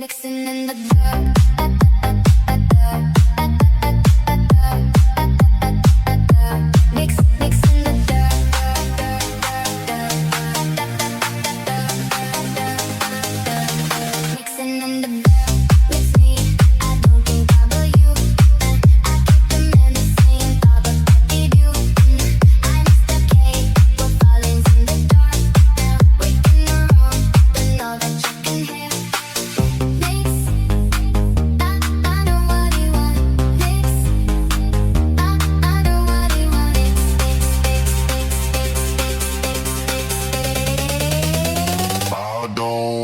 Mixing in the dark. Mix in the dark. Mixing in the dark with me. I don't think about you. I keep them in the same thought, but what did you do? I missed the cake. We're falling in the dark now. Waking around, but all that you can hear. Mix. I know what you want. Mix. I know what you want. I know what you want. I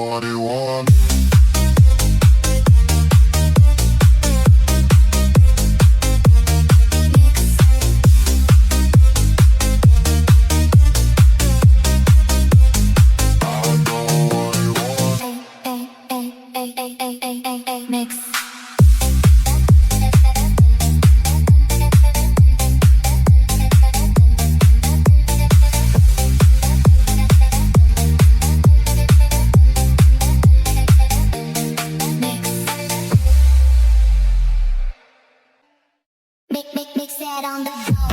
know what you want. Mix. Mix that on the floor.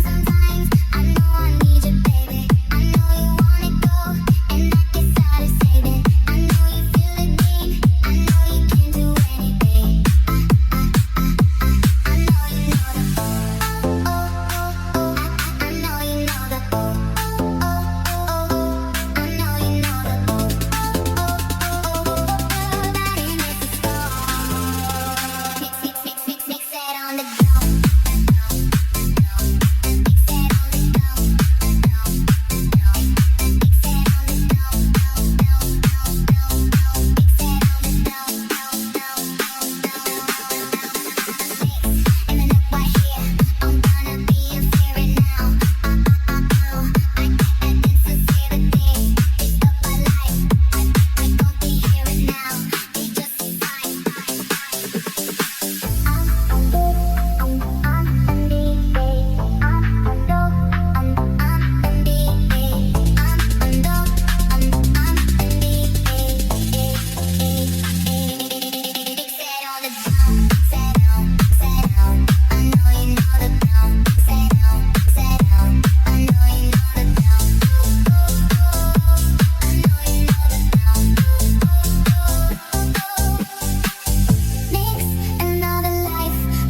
Sometimes I know I need you, baby. I know you want it go, and I get tired of saving. I know you feel it deep. I know you can do anything. I know you know the I know you know the I know you know the body makes it go. Mix that on the ground.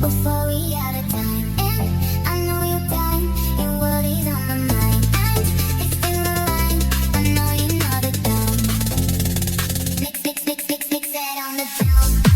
Before we out of time, and I know you're dying. Your world is on my mind, and it's in the line. I know you know the time. Mix that on the ground.